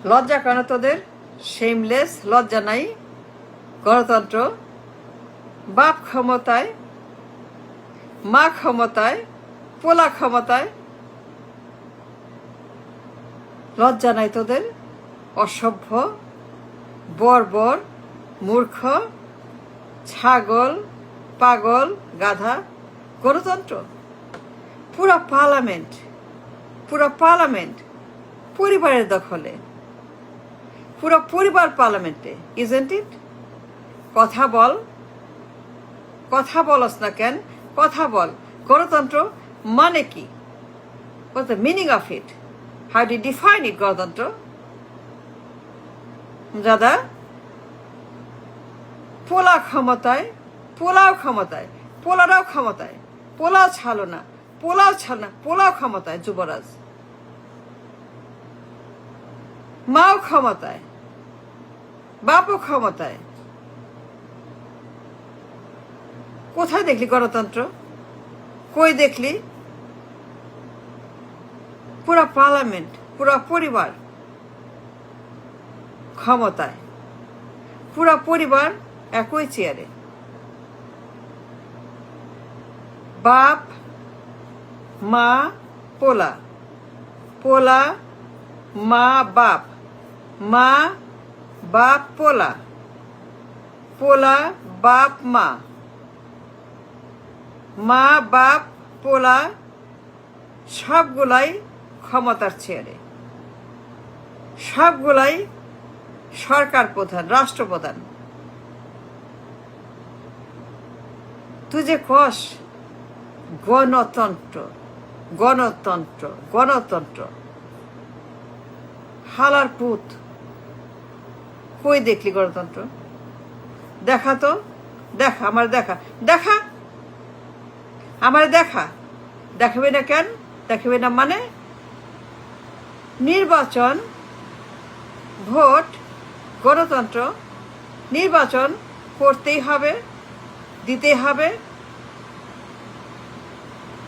লজ্জা কেন তোদের? শেমলেস, লজ্জা নাই? গণতন্ত্র, বাপ ক্ষমতায়, মা ক্ষমতায়, পোলা ক্ষমতায়, লজ্জা নাই তোদের? অসভ্য, বর্বর, মূর্খ, ছাগল, পাগল, গাধা। গণতন্ত্র, পুরা পার্লামেন্ট পরিবারের দখলে, পুরো পরিবার পার্লামেন্টে, ইজন্ট ইট? কথা বলস না কেন? কথা বল। গণতন্ত্র মানে কি? What's the meaning of it? How do define it? গণতন্ত্র দাদা, পোলাও ক্ষমতায়, পোলাও ছাড়ো না, পোলাও ক্ষমতায়, যুবরাজ মাও ক্ষমতায়, বাপও ক্ষমতায়। কোথায় দেখলি গণতন্ত্র? কই দেখলি? পুরা পার্লামেন্ট, পুরা পরিবার ক্ষমতায়, পুরা পরিবার একই চেয়ারে, বাপ মা পোলা, মা বাপ, মা বাপ পোলা, বাপ মা, মা বাপ পোলা, সবগুলাই ক্ষমতার চেয়ারে, সবগুলাই সরকার প্রধান, রাষ্ট্রপ্রধান। তুই যে কস গণতন্ত্র, হালার পুত, কই দেখলি গণতন্ত্র? দেখা তো, দেখা, আমার দেখা। দেখাবে না কেন? দেখাবে না মানে? নির্বাচন, ভোট, গণতন্ত্র, নির্বাচন করতেই হবে, দিতে হবে।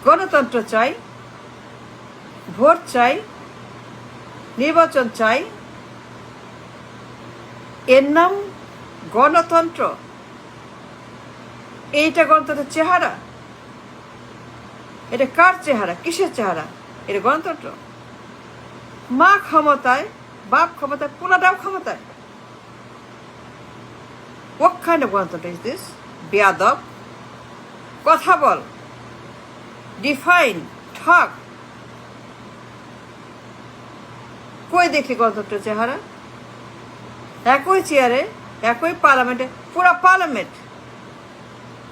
গণতন্ত্র চাই, ভোট চাই, নির্বাচন চাই, এর নাম গণতন্ত্র। এইটা গণতন্ত্রের চেহারা? এটা কার চেহারা? কিসের চেহারা? এটা গণতন্ত্র? মা ক্ষমতায়, বাপ ক্ষমতায়, পোলাটাও ক্ষমতায়। What kind of গণতন্ত্র is this? বেয়াদব, কথা বল, ডিফাইন, ঠক। কই দেখলি গণতন্ত্রের চেহারা? একই চেয়ারে, একই পার্লামেন্টে, পুরা পার্লামেন্ট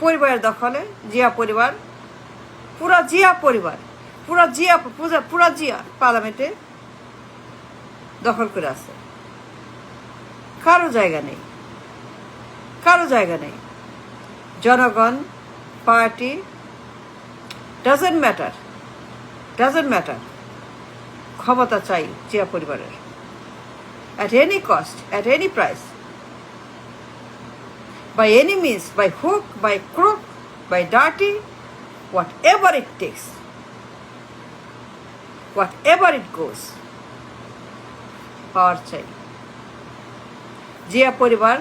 পরিবারের দখলে, জিয়া পরিবার, পুরা জিয়া পার্লামেন্টে দখল করে আছে। কারো জায়গা নেই। জনগণ, পার্টি, ডাজন্ট ম্যাটার, ক্ষমতা চাই জিয়া পরিবারের, at any cost, at any price, by any means, by hook, by crook, by dirty, whatever it takes, whatever it goes, পাওয়ার চাই। জিয়া পরিবার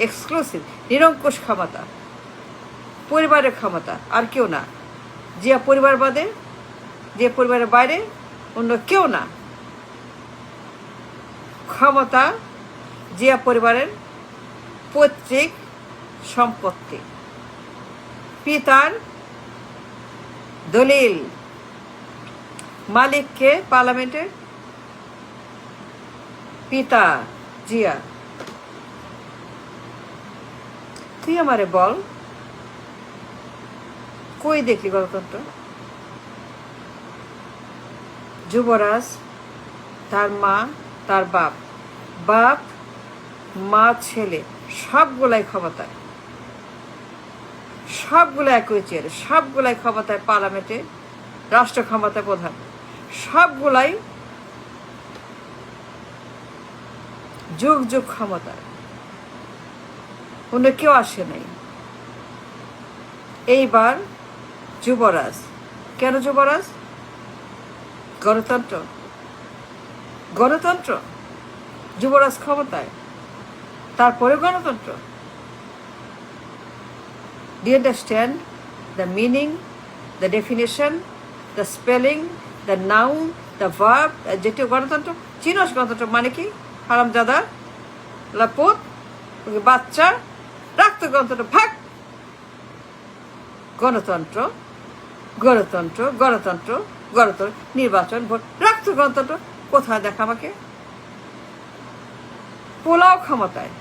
এক্সক্লুসিভ, নিরঙ্কুশ ক্ষমতা, পরিবারের ক্ষমতা, আর কেউ না। জিয়া পরিবার বাদে, যে পরিবারের বাইরে অন্য কেউ না। ক্ষমতা জিয়া পরিবারের পৈতৃক সম্পত্তি, পিতার দলিল, মালিককে পার্লামেন্টের পিতা জিয়া। তুই আমারে বল, কই দেখলি গণতন্ত্র? যুবরাজ, তার মা, তার বাপ, মা, ছেলে, সবগুলাই ক্ষমতায়, সবগুলো একই চেয়ারে, সবগুলাই ক্ষমতায়, পার্লামেন্টে, রাষ্ট্র ক্ষমতা প্রধান, সবগুলাই যুগ ক্ষমতায়, অন্য কেউ আসে নাই। এইবার যুবরাজ। কেন যুবরাজ? গণতন্ত্র, গণতন্ত্র, যুবরাজ ক্ষমতায়, তারপরে গণতন্ত্র। Do you understand the meaning, the definition, the spelling, the noun, the verb, adjective গণতন্ত্র? চিনোস গণতন্ত্র মানে কি? হারামজাদা, লাপুত, বাচ্চা, রাখতো গণতন্ত্র, ভাগ। গণতন্ত্র, গণতন্ত্র, গণতন্ত্র, গণতন্ত্র, নির্বাচন, ভোট, রাখতো গণতন্ত্র। কোথায় দেখা আমাকে? পোলাও ক্ষমতায়,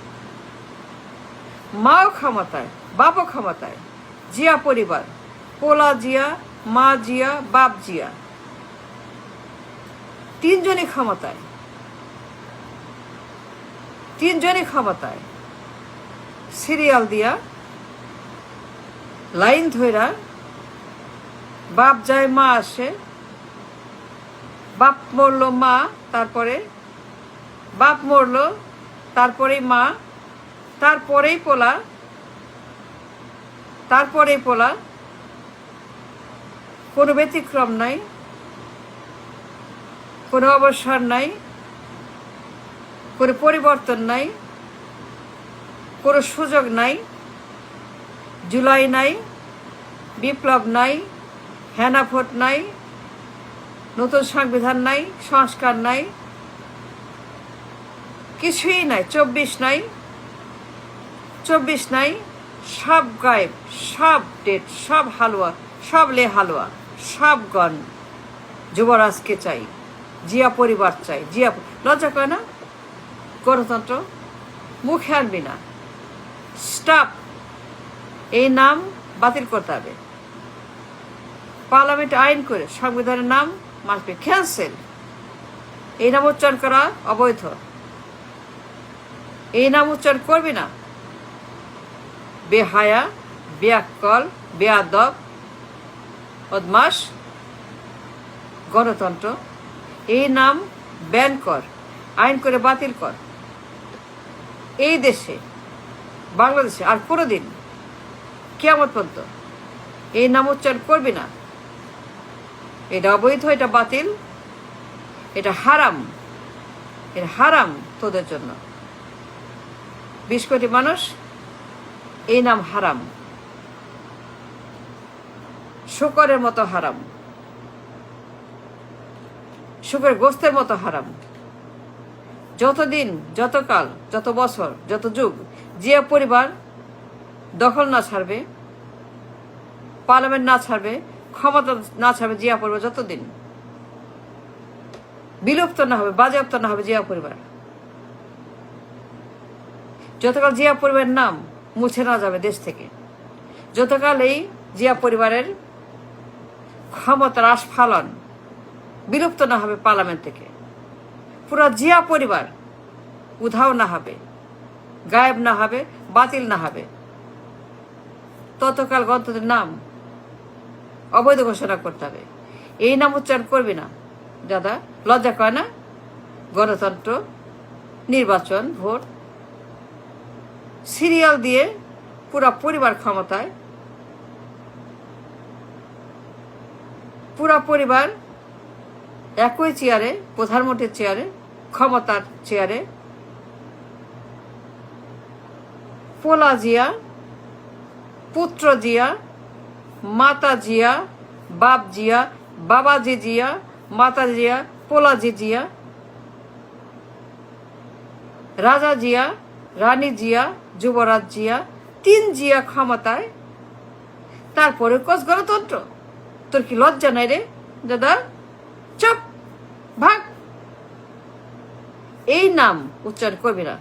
মাও ক্ষমতায়, বাপও ক্ষমতায়, জিয়া পরিবার, পোলা জিয়া, মা জিয়া, বাপ জিয়া, তিনজনই ক্ষমতায়, তিনজনই ক্ষমতায়। সিরিয়াল দিয়া, লাইন ধইরা, বাপ যায় মা আসে, বাপ মরলো মা, তারপরে বাপ মরলো, তারপরেই মা, তারপরেই পোলা, তারপরেই পোলা। কোনো ব্যতিক্রম নাই, কোনো অবসর নাই, কোনো পরিবর্তন নাই, কোনো সুযোগ নাই। জুলাই নাই, বিপ্লব নাই, হেনা ভোট নাই, নতুন সংবিধান নাই, সংস্কার নাই, কিছুই নাই। 24 নাই, 24 নাই, সব গায়েব, সব ডেট, সব হালুয়া, সব লে হালুয়া, সব গণ। যুবরাজকে চাই, জিয়া পরিবার চাই, জিয়া। লজ্জা করে না? গণতন্ত্র মুখে আনবি না, স্টপ। এই নাম বাতিল করতে হবে। পার্লামেন্টে আইন করে সংবিধানের নাম মাস্ট বি ক্যান্সেল। এই নাম উচ্চারণ করা অবৈধ। এই নাম উচ্চারণ করবি না। বেহায়া, বেয়াক্কল, বেয়াদব, বদমাস। গণতন্ত্র, এই নাম ব্যান কর, আইন করে বাতিল কর। এই দেশে, বাংলাদেশে আর কোনোদিন কিয়ামত পর্যন্ত এই নাম উচ্চারণ করবি না। এটা অবৈধ, এটা বাতিল, এটা হারাম, এটা হারাম তোদের জন্য। 20 কোটি মানুষ, এই নাম হারাম, শুকরের মতো হারাম, শুকরের গোস্তের মতো হারাম। যতদিন, যতকাল, যত বছর, যত যুগ জিয়া পরিবার দখল না ছাড়বে, পার্লামেন্ট না ছাড়বে, ক্ষমতা না ছাড়বে, জিয়া পরিবার যতদিন বিলুপ্ত না হবে, বাজেয়াপ্ত না হবে জিয়া পরিবার, যতকাল জিয়া পরিবারের নাম মুছে না যাবে দেশ থেকে, যতকাল এই জিয়া পরিবারের ক্ষমতার আস্ফালন বিলুপ্ত না হবে পার্লামেন্ট থেকে, পুরো জিয়া পরিবার উধাও না হবে, গায়েব না হবে, বাতিল না হবে, ততকাল গণতন্ত্রের নাম অবৈধ ঘোষণা করতে হবে। এই নাম উচ্চারণ করবি না দাদা, লজ্জা করে না? গণতন্ত্র, নির্বাচন, ভোট, সিরিয়াল দিয়ে পুরা পরিবার ক্ষমতায়, পুরা পরিবার একই চেয়ারে, প্রধানমন্ত্রীর চেয়ারে, ক্ষমতার চেয়ারে। পোলা জিয়া, পুত্র জিয়া, মাতা জিয়া, বাপ জিয়া, বাবাজি জিয়া, মাতা জিয়া, পোলাজি জিয়া, রাজা জিয়া, রানী জিয়া, যুবরাজ জিয়া, 3 জিয়া ক্ষমতায়। তারপরে কস গণতন্ত্র? তোর কি লজ্জা নাই রে দাদা? চুপ, ভাগ। এই নাম উচ্চারণ করবি না।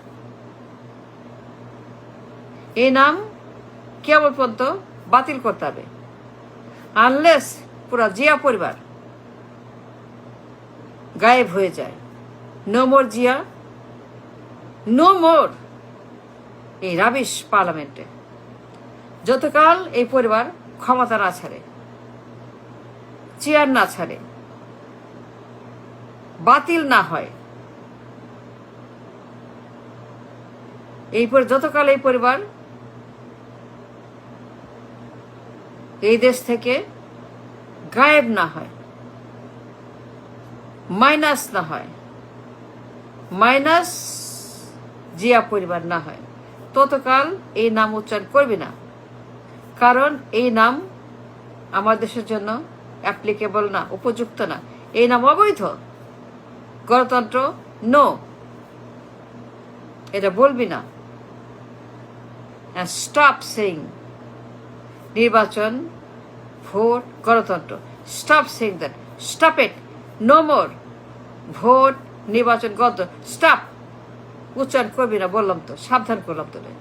এই নাম কেবল পর্যন্ত বাতিল করতে হবে, আনলেস পুরা জিয়া পরিবার গায়েব হয়ে যায়। No more Zia, no more এই রাবিশ পার্লামেন্টে। যতকাল এই পরিবার ক্ষমতা না ছাড়ে, চেয়ার না ছাড়ে, বাতিল না হয়, যতকাল এই পরিবার এই দেশ থেকে গায়েব না হয়, মাইনাস না হয়, মাইনাস জিয়া পরিবার না হয় ততকাল এই নাম উচ্চারণ করবি না, কারণ এই নাম আমার দেশের জন্য অ্যাপ্লিকেবল না, উপযুক্ত না, এই নাম অবৈধ। গণতন্ত্র নো, এটা বলবি না। স্টপ সেইং নির্বাচন, ভোট, গণতন্ত্র। Stop saying that, stop it, no more. Vote, নির্বাচন, গণতন্ত্র, স্টপ। উচ্চারণ করবি না বললাম তো, সাবধান করলাম তোরে।